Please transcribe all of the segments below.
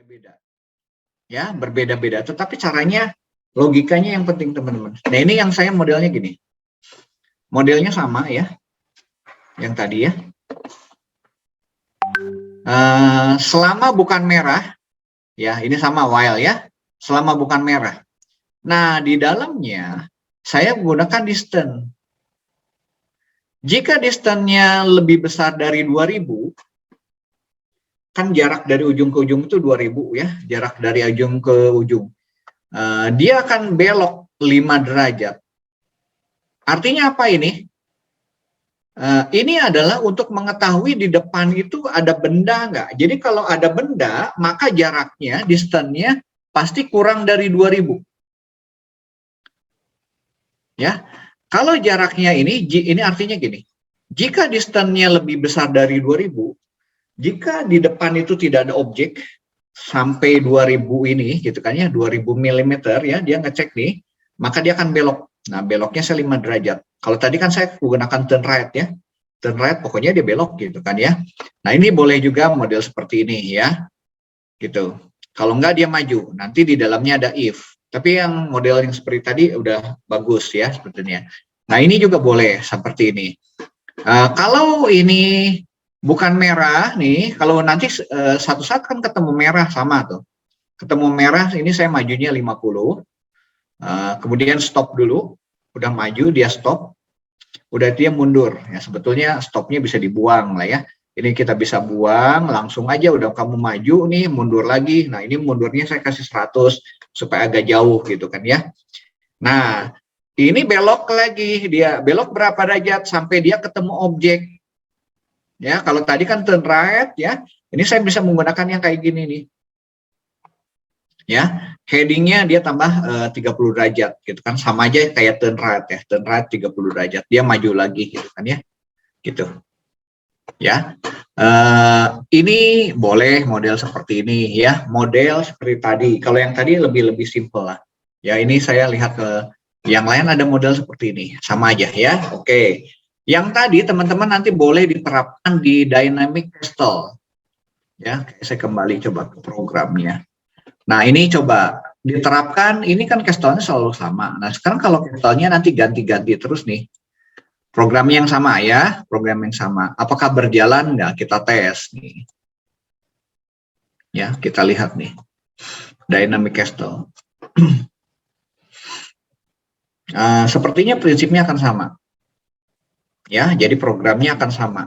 berbeda-beda. Ya, berbeda-beda. Tetapi caranya, logikanya yang penting teman-teman. Nah ini yang saya modelnya gini. Modelnya sama ya, yang tadi ya. Selama bukan merah, ya ini sama while ya. Selama bukan merah. Nah di dalamnya saya menggunakan distance. Jika distance-nya lebih besar dari 2000, kan jarak dari ujung ke ujung itu 2000 ya, jarak dari ujung ke ujung. Dia akan belok 5 derajat. Artinya apa ini? Ini adalah untuk mengetahui di depan itu ada benda nggak. Jadi kalau ada benda, maka jaraknya, distance-nya pasti kurang dari 2000. Ya, kalau jaraknya ini artinya gini. Jika distance-nya lebih besar dari 2000, jika di depan itu tidak ada objek sampai 2000 ini gitu kan ya, 2000 mm ya, dia ngecek nih, maka dia akan belok. Nah, beloknya 5 derajat. Kalau tadi kan saya menggunakan turn right ya. Turn right pokoknya dia belok gitu kan ya. Nah, ini boleh juga model seperti ini ya. Gitu. Kalau enggak dia maju. Nanti di dalamnya ada if. Tapi yang model yang seperti tadi udah bagus ya sebetulnya. Nah, ini juga boleh seperti ini. Kalau ini bukan merah nih, kalau nanti satu saat kan ketemu merah sama tuh. Ketemu merah ini saya majunya 50. Kemudian stop dulu. Udah maju dia stop. Udah dia mundur. Ya sebetulnya stopnya bisa dibuang lah ya. Ini kita bisa buang, langsung aja udah kamu maju nih, mundur lagi. Nah, ini mundurnya saya kasih 100 supaya agak jauh gitu kan ya. Nah, ini belok lagi, dia belok berapa derajat sampai dia ketemu objek. Ya, kalau tadi kan turn right ya. Ini saya bisa menggunakan yang kayak gini nih. Ya, headingnya dia tambah 30 derajat gitu kan, sama aja kayak turn right ya. Turn right 30 derajat, dia maju lagi gitu kan ya. Gitu. Ya. Ini boleh model seperti ini ya, model seperti tadi. Kalau yang tadi lebih simple lah. Ya, ini saya lihat ke yang lain ada model seperti ini, sama aja ya. Oke. Yang tadi teman-teman nanti boleh diterapkan di dynamic castle. Ya, saya kembali coba ke programnya. Nah, ini coba diterapkan, ini kan castle-nya selalu sama. Nah, sekarang kalau castle-nya nanti ganti-ganti terus nih. Program yang sama ya, program yang sama. Apakah berjalan nggak? Kita tes nih. Ya, kita lihat nih. Dynamic castle. Sepertinya prinsipnya akan sama. Ya, jadi programnya akan sama.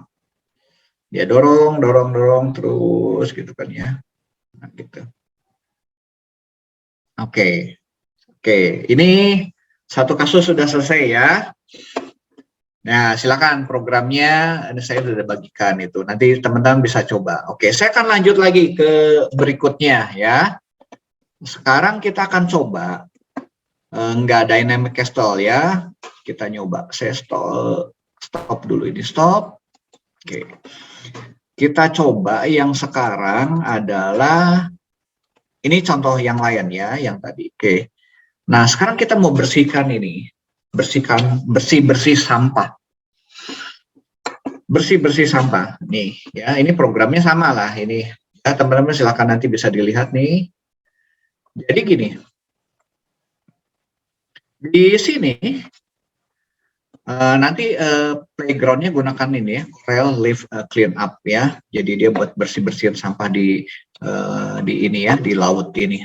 Dia dorong terus gitu kan ya. Nah, gitu. Oke. Ini satu kasus sudah selesai ya. Nah, silakan programnya ini saya sudah bagikan itu. Nanti teman-teman bisa coba. Oke, saya akan lanjut lagi ke berikutnya ya. Sekarang kita akan coba enggak dynamic castle ya. Kita nyoba. Saya stop dulu ini, stop. Oke. Kita coba yang sekarang adalah ini contoh yang lain ya, yang tadi. Oke. Nah, sekarang kita mau bersihkan ini. Bersih sampah. Bersih sampah nih ya, ini programnya sama lah ini ya, teman-teman silakan nanti bisa dilihat nih. Jadi gini, di sini nanti playgroundnya gunakan ini ya, Corel Leaf Clean Up ya, jadi dia buat bersihin sampah di ini ya, di laut ini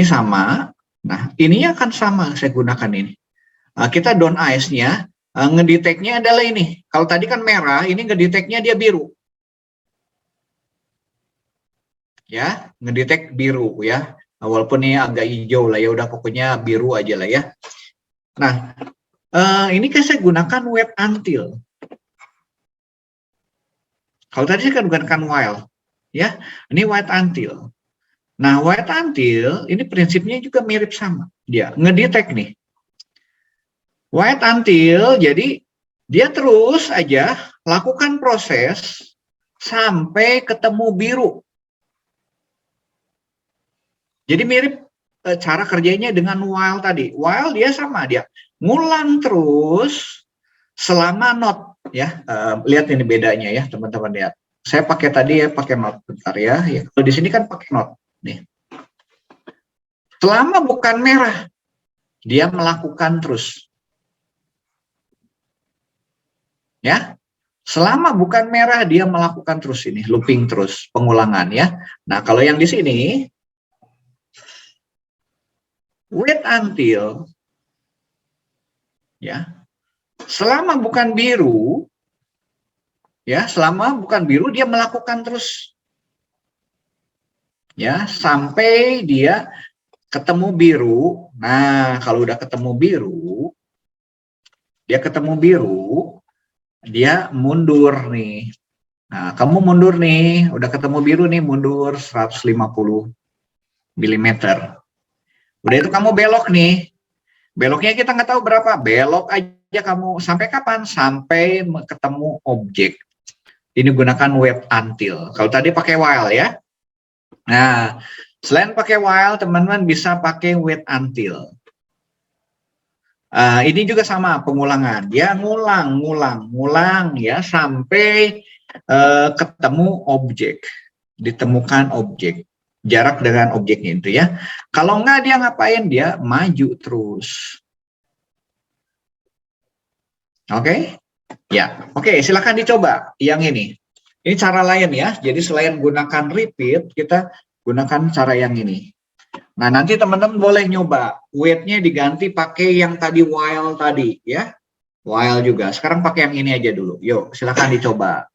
sama. Nah, ininya akan sama saya gunakan ini. Kita down ice-nya, ngedeteknya adalah ini. Kalau tadi kan merah, ini ngedeteknya dia biru. Ya, ngedetek biru ya. Walaupun ini agak hijau lah ya, udah pokoknya biru aja lah ya. Nah, ini kan saya gunakan wait until. Kalau tadi saya kan gunakan while. Ya, ini wait until. Nah, wait until ini prinsipnya juga mirip sama. Dia ngedetek nih. Wait until, jadi dia terus aja lakukan proses sampai ketemu biru. Jadi mirip cara kerjanya dengan while tadi. While dia sama, dia ngulang terus selama not ya. Lihat ini bedanya ya teman-teman lihat. Saya pakai tadi ya, pakai not bentar ya. Kalau di sini kan pakai not nih. Selama bukan merah, dia melakukan terus. Ya. Selama bukan merah, dia melakukan terus ini, looping terus, pengulangan ya. Nah, kalau yang di sini, wait until, ya, selama bukan biru, ya, selama bukan biru, dia melakukan terus. Ya, sampai dia ketemu biru. Nah, kalau udah ketemu biru, dia mundur nih. Nah, kamu mundur nih, udah ketemu biru nih, mundur 150 mm. Udah itu kamu belok nih. Beloknya kita nggak tahu berapa, belok aja kamu. Sampai kapan? Sampai ketemu objek. Ini gunakan wait until. Kalau tadi pakai while ya. Nah, selain pakai while, teman-teman bisa pakai wait until. Ini juga sama pengulangan, dia ngulang ya sampai ketemu objek, ditemukan objek, jarak dengan objeknya itu ya. Kalau enggak dia ngapain? Dia maju terus. Oke? Ya, oke, silakan dicoba yang ini. Ini cara lain ya. Jadi selain gunakan repeat, kita gunakan cara yang ini. Nah, nanti teman-teman boleh nyoba. Wait-nya diganti pakai yang tadi while tadi, ya. While juga. Sekarang pakai yang ini aja dulu. Yuk, silakan dicoba.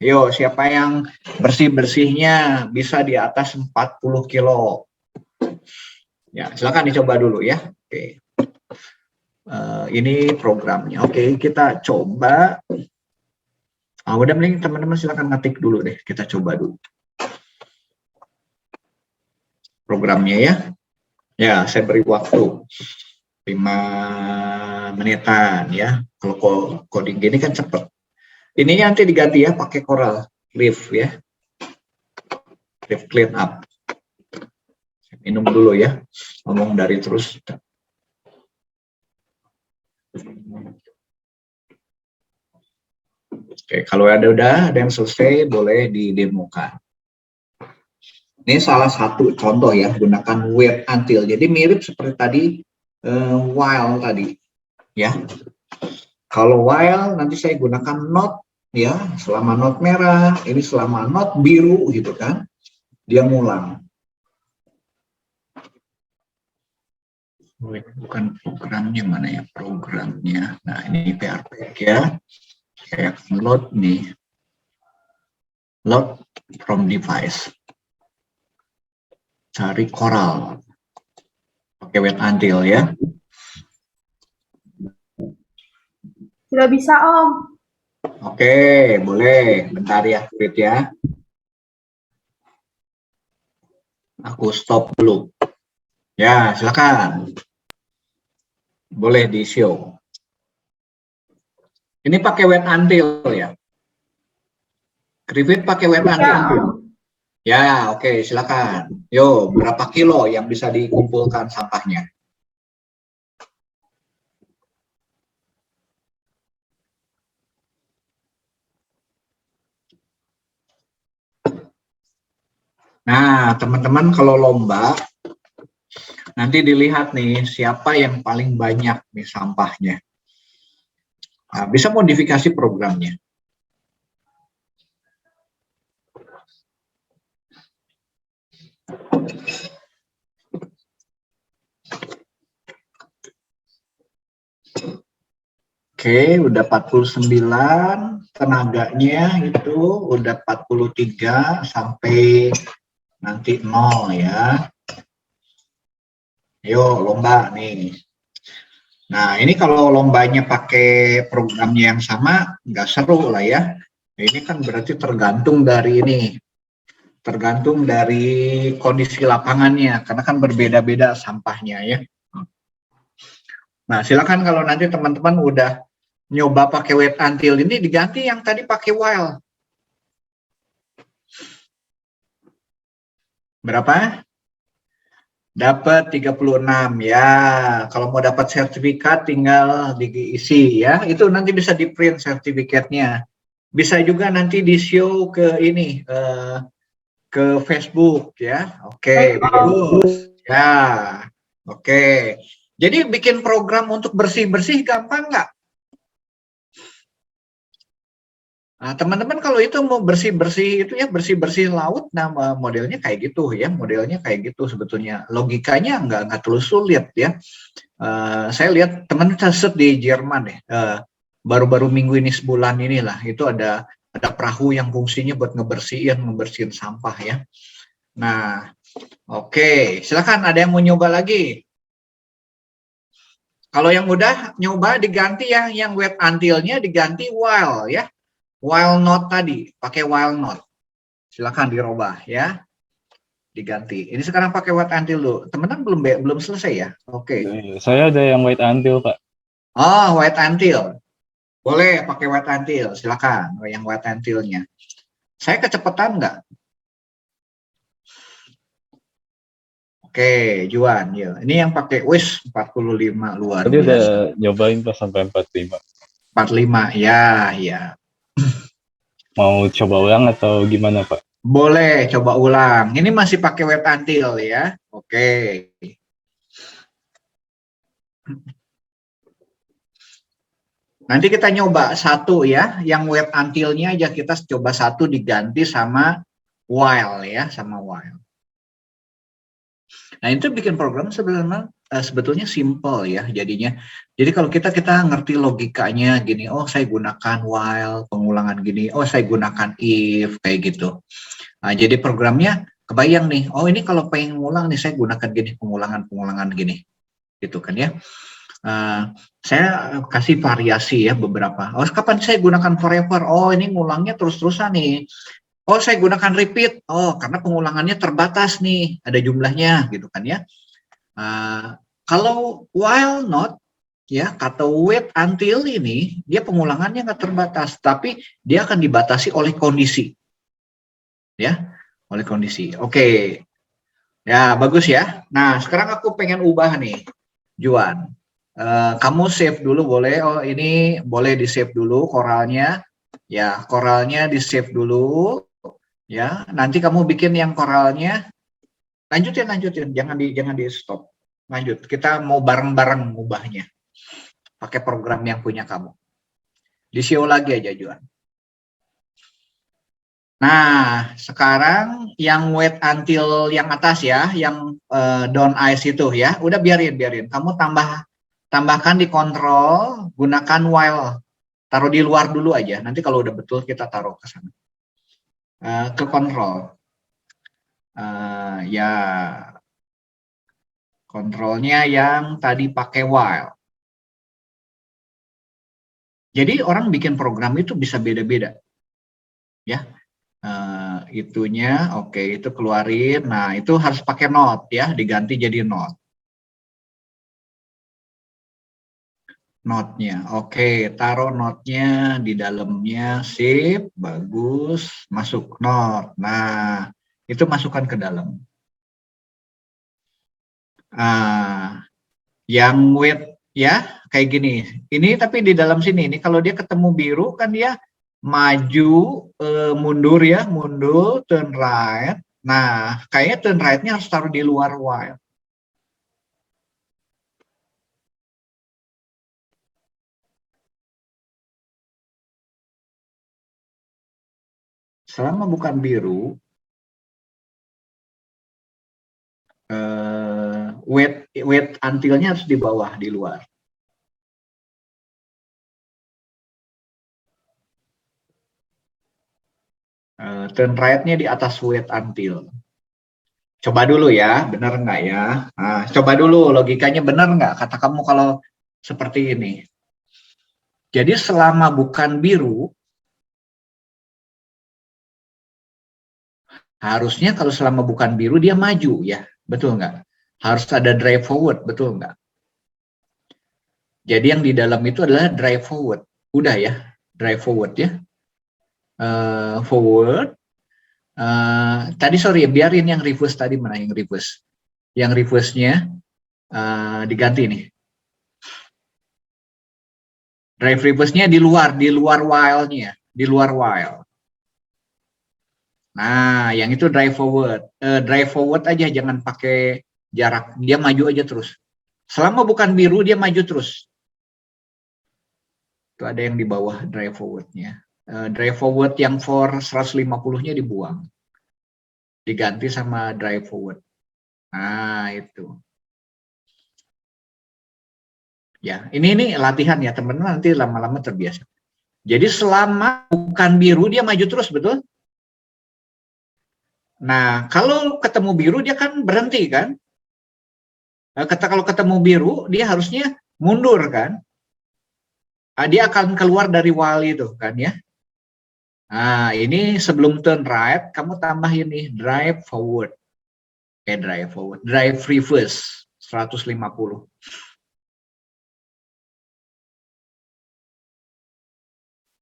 Yuk, siapa yang bersih-bersihnya bisa di atas 40 kilo. Ya, silakan dicoba dulu ya. Oke. Ini programnya. Oke, kita coba. Udah mending teman-teman silakan ngetik dulu deh. Kita coba dulu programnya ya. Ya, saya beri waktu 5 menitan ya. Kalau coding gini kan cepet. Ini nanti diganti ya pakai Coral Reef ya. Reef clean up. Saya minum dulu ya. Ngomong dari terus. Oke, kalau ada yang selesai boleh didemokan. Ini salah satu contoh ya, gunakan wait until. Jadi mirip seperti tadi while tadi, ya. Kalau while nanti saya gunakan not, ya, selama not merah, ini selama not biru gitu kan, dia ngulang. Bukan programnya, mana ya programnya? Nah ini PRP ya, saya akan load nih, load from device. Cari Coral, pakai wait until ya. Sudah bisa Om. Oke, boleh. Bentar ya, wait ya. Aku stop dulu. Ya, silakan. Boleh di show. Ini pakai wait until ya. Repeat pakai wait until. Ya, oke, silakan. Yo, berapa kilo yang bisa dikumpulkan sampahnya? Nah, teman-teman kalau lomba, nanti dilihat nih siapa yang paling banyak nih sampahnya. Nah, bisa modifikasi programnya. Oke, udah 49, tenaganya itu udah 43 sampai nanti 0 ya. Yuk, lomba nih. Nah, ini kalau lombanya pakai programnya yang sama, nggak seru lah ya. Ini kan berarti tergantung dari ini. Tergantung dari kondisi lapangannya, karena kan berbeda-beda sampahnya ya. Nah, silakan kalau nanti teman-teman udah nyoba pakai wait until ini diganti yang tadi pakai while. Berapa? Dapat 36 ya. Kalau mau dapat sertifikat tinggal diisi ya. Itu nanti bisa di print sertifikatnya. Bisa juga nanti di-show ke ini, ke Facebook ya. Oke, Baik, Om. bagus. Ya, oke. Jadi bikin program untuk bersih-bersih gampang nggak? Nah, teman-teman kalau itu mau bersih-bersih itu ya bersih-bersih laut, nah modelnya kayak gitu ya, modelnya kayak gitu sebetulnya. Logikanya nggak terlalu sulit ya. Saya lihat teman set di Jerman ya, baru-baru minggu ini sebulan inilah itu ada perahu yang fungsinya buat ngebersihin sampah ya. Nah, oke, silakan ada yang mau nyoba lagi. Kalau yang udah nyoba diganti ya, yang wait until-nya diganti while ya. While not tadi, pakai while not. Silakan dirubah ya, diganti. Ini sekarang pakai wait until dulu. Teman-teman belum selesai ya? Oke. Saya ada yang wait until, Pak. Oh, wait until. Boleh pakai wait until, silakan. Yang wait until-nya. Saya kecepatan nggak? Oke, Juan, ya. Ini yang pakai wis 45 luar Tadi biasa. udah nyobain Pak sampai 45. 45, ya, ya. Mau coba ulang atau gimana, Pak? Boleh coba ulang. Ini masih pakai wait until ya. Oke. Nanti kita nyoba satu ya, yang wait until-nya aja kita coba satu diganti sama while ya, sama while. Nah, itu bikin program sebetulnya simple ya jadinya. Jadi kalau kita ngerti logikanya gini, oh saya gunakan while, pengulangan gini, oh saya gunakan if, kayak gitu. Nah, jadi programnya kebayang nih, oh ini kalau pengen ngulang nih saya gunakan gini, pengulangan gini. Gitu kan ya. Saya kasih variasi ya beberapa. Oh, kapan saya gunakan forever? Oh, ini ngulangnya terus-terusan nih. Oh, saya gunakan repeat. Oh, karena pengulangannya terbatas nih, ada jumlahnya, gitu kan ya. Kalau while not, ya, kata wait until ini, dia pengulangannya nggak terbatas, tapi dia akan dibatasi oleh kondisi, ya, oleh kondisi. Oke, ya bagus ya. Nah, sekarang aku pengen ubah nih, Juan. Kamu save dulu boleh. Oh, ini boleh di save dulu koralnya. Ya, koralnya di save dulu. Ya, nanti kamu bikin yang koralnya. Lanjutin. Jangan di stop. Lanjut. Kita mau bareng-bareng ngubahnya. Pakai program yang punya kamu. Di show lagi aja, Juan. Nah, sekarang yang wait until yang atas ya, yang down ice itu ya. Udah biarin. Kamu tambahkan di kontrol, gunakan while, taruh di luar dulu aja. Nanti kalau udah betul kita taruh ke sana. Ke kontrol, ya kontrolnya yang tadi pakai while. Jadi orang bikin program itu bisa beda-beda, ya. Itunya, oke, itu keluarin. Nah, itu harus pakai not ya, diganti jadi not. Notnya, oke, taruh notnya di dalamnya, sip, bagus, masuk not. Nah, itu masukkan ke dalam. Yang wait ya, kayak gini. Ini tapi di dalam sini, ini kalau dia ketemu biru kan dia maju, mundur ya, mundur, turn right. Nah, kayaknya turn right-nya harus taruh di luar while. Selama bukan biru, wait until-nya harus di bawah, di luar. Turn right-nya di atas wait until. Coba dulu ya, benar nggak ya? Nah, coba dulu logikanya benar nggak? Kata kamu kalau seperti ini. Jadi selama bukan biru, harusnya kalau selama bukan biru dia maju ya, betul nggak? Harus ada drive forward, betul nggak? Jadi yang di dalam itu adalah drive forward. Udah ya, drive forward ya. Forward. Tadi sorry, biarin yang reverse tadi, mana yang reverse? Yang reverse-nya diganti nih. Drive reverse-nya di luar while-nya. di luar while. Nah, yang itu drive forward. Drive forward aja, jangan pakai jarak. Dia maju aja terus. Selama bukan biru, dia maju terus. Itu ada yang di bawah drive forward-nya. Drive forward yang for 150-nya dibuang. Diganti sama drive forward. Nah, itu. Ya, ini latihan ya, teman-teman, nanti lama-lama terbiasa. Jadi selama bukan biru, dia maju terus, betul? Nah, kalau ketemu biru, dia kan berhenti, kan? Kalau ketemu biru, dia harusnya mundur, kan? Dia akan keluar dari while itu, kan ya? Nah, ini sebelum turn right, kamu tambah ini, drive forward. Drive forward. Drive reverse, 150.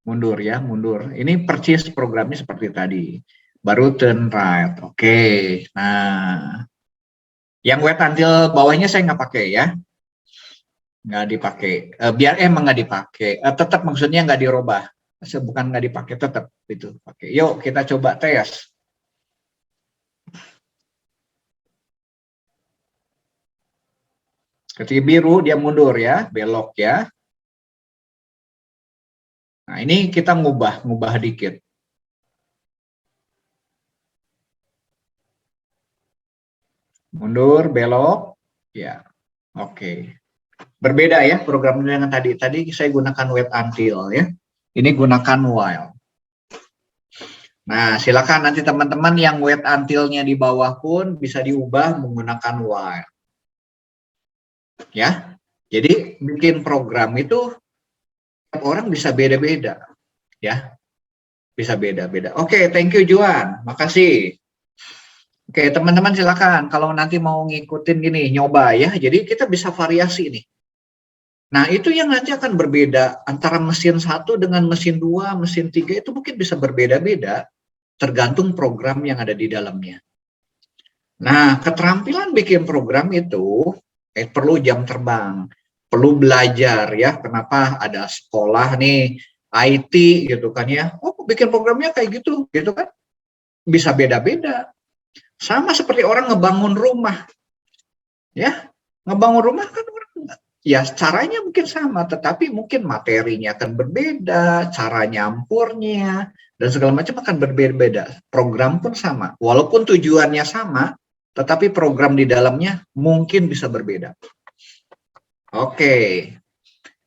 Mundur ya, mundur. Ini persis programnya seperti tadi. Baru turn right. Oke. Nah, yang wait until bawahnya saya nggak pakai ya. Nggak dipakai. Biar emang nggak dipakai. Tetap maksudnya nggak dirubah. Bukan nggak dipakai, tetap itu pakai. Yuk kita coba tes. Ketika biru dia mundur ya, belok ya. Nah, ini kita ngubah dikit. Mundur, belok, ya, oke. Berbeda ya programnya dengan tadi. Tadi saya gunakan wait until ya. Ini gunakan while. Nah, silakan nanti teman-teman yang wait until-nya di bawah pun bisa diubah menggunakan while. Ya, jadi bikin program itu setiap orang bisa beda-beda, ya, bisa beda-beda. Oke, thank you Juan, makasih. Oke, teman-teman silakan kalau nanti mau ngikutin gini, nyoba ya. Jadi kita bisa variasi nih. Nah, itu yang nanti akan berbeda antara mesin 1 dengan mesin 2, mesin 3 itu mungkin bisa berbeda-beda tergantung program yang ada di dalamnya. Nah, keterampilan bikin program itu perlu jam terbang, perlu belajar ya. Kenapa ada sekolah nih IT gitu kan ya. Oh, bikin programnya kayak gitu kan. Bisa beda-beda. Sama seperti orang ngebangun rumah. Ya, ngebangun rumah kan orang ya caranya mungkin sama, tetapi mungkin materinya akan berbeda, cara nyampurnya dan segala macam akan berbeda-beda. Program pun sama, walaupun tujuannya sama, tetapi program di dalamnya mungkin bisa berbeda. Oke,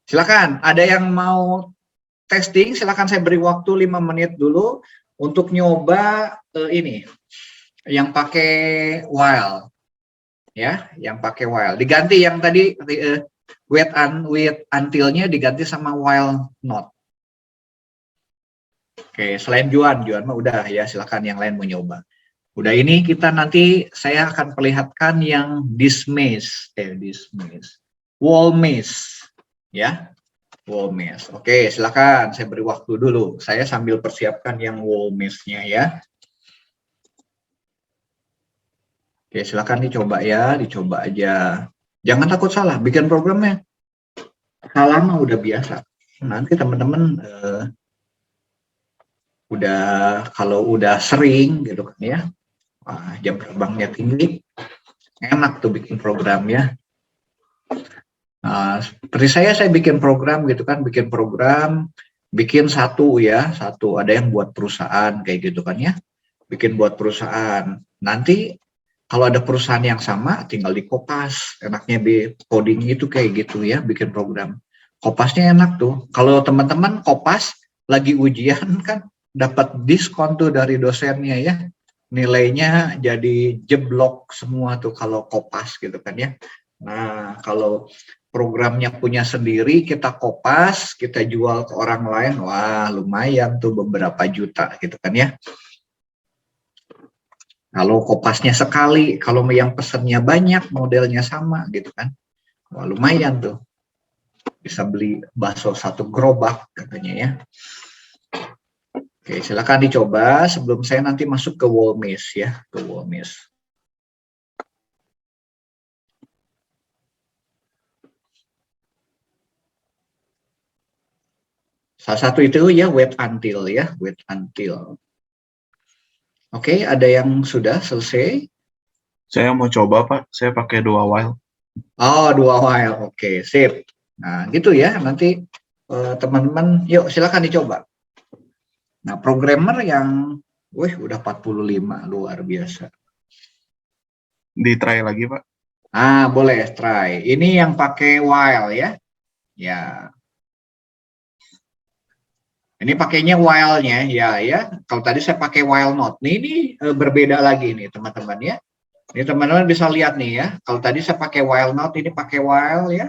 silakan. Ada yang mau testing? Silakan, saya beri waktu 5 menit dulu untuk nyoba ini, yang pakai while. Ya, yang pakai while. Diganti yang tadi wait until-nya diganti sama while not. Oke, selain Juan mah udah ya, silakan yang lain mau nyoba. Udah, ini kita nanti saya akan perlihatkan yang dismiss, wall miss, ya, wall miss. Oke, silakan, saya beri waktu dulu. Saya sambil persiapkan yang wall miss-nya ya. Oke, silakan dicoba ya, dicoba aja. Jangan takut salah, bikin programnya. Salah mah udah biasa. Nanti teman-teman kalau udah sering gitu kan ya, jam terbangnya tinggi, enak tuh bikin program ya. Seperti saya bikin program gitu kan, bikin satu ya, ada yang buat perusahaan kayak gitu kan ya, bikin buat perusahaan. Nanti kalau ada perusahaan yang sama, tinggal di Kopas, enaknya di coding itu kayak gitu ya, bikin program. Kopasnya enak tuh. Kalau teman-teman Kopas lagi ujian kan, dapat diskon tuh dari dosennya ya, nilainya jadi jeblok semua tuh kalau Kopas gitu kan ya. Nah, kalau programnya punya sendiri, kita kopas, kita jual ke orang lain, wah lumayan tuh beberapa juta gitu kan ya. Kalau kopasnya sekali, kalau yang pesennya banyak, modelnya sama gitu kan, wah lumayan tuh. Bisa beli bakso 1 gerobak katanya ya. Oke, silakan dicoba sebelum saya nanti masuk ke wall miss ya, ke wall miss. Salah satu itu ya wait until ya, wait until. Oke, ada yang sudah selesai? Saya mau coba, Pak. Saya pakai 2 while. Oh, 2 while. Oke, sip. Nah, gitu ya. Nanti teman-teman, yuk silakan dicoba. Nah, programmer yang, udah 45, luar biasa. Di try lagi, Pak. Ah, boleh try. Ini yang pakai while ya. Ya. Ini pakainya while-nya ya. Kalau tadi saya pakai while not. Nih, ini berbeda lagi nih, teman-teman ya. Ini teman-teman bisa lihat nih ya. Kalau tadi saya pakai while not, ini pakai while ya.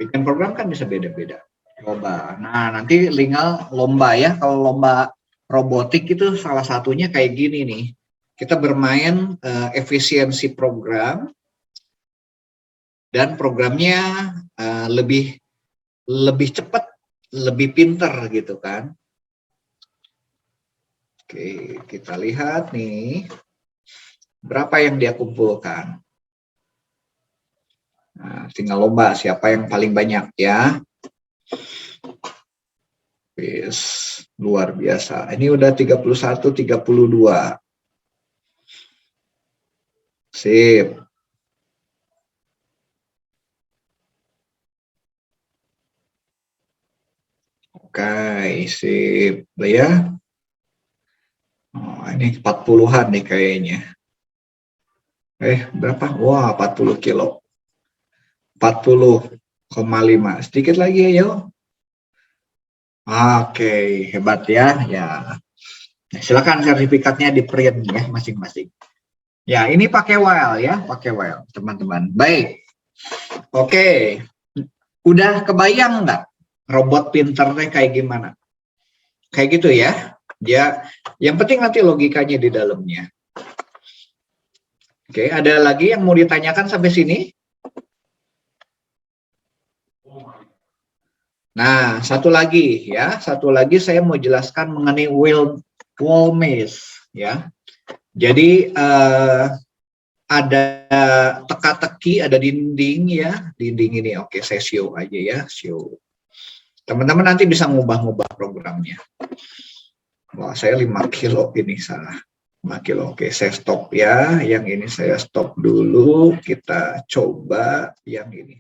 Bikin program kan bisa beda-beda. Coba. Nah, nanti tinggal lomba ya. Kalau lomba robotik itu salah satunya kayak gini nih. Kita bermain efisiensi program dan programnya lebih cepat, lebih pinter gitu kan. Oke, kita lihat nih berapa yang dia kumpulkan. Nah, tinggal lomba siapa yang paling banyak ya. Yes, luar biasa. Ini udah 31, 32. Sip. Oke, sip. Ya. Oh, ini 40-an nih kayaknya. Berapa? Wah, 40 kilo. 40,5. Sedikit lagi ayo. Oke, hebat ya. Ya. Nah, silakan sertifikatnya di print ya masing-masing. Ya, ini pakai while ya, pakai while, teman-teman. Baik. Oke. Udah kebayang nggak robot pinternya kayak gimana? Kayak gitu ya. Ya, yang penting nanti logikanya di dalamnya. Oke, ada lagi yang mau ditanyakan sampai sini? Nah, satu lagi ya, satu lagi saya mau jelaskan mengenai wall maze ya. Jadi ada teka-teki, ada dinding ya, dinding ini. Oke, saya show aja ya, show. Teman-teman nanti bisa ngubah-ngubah programnya. Wah, saya 5 kilo ini salah. 5 kilo. Oke, saya stop ya. Yang ini saya stop dulu. Kita coba yang ini.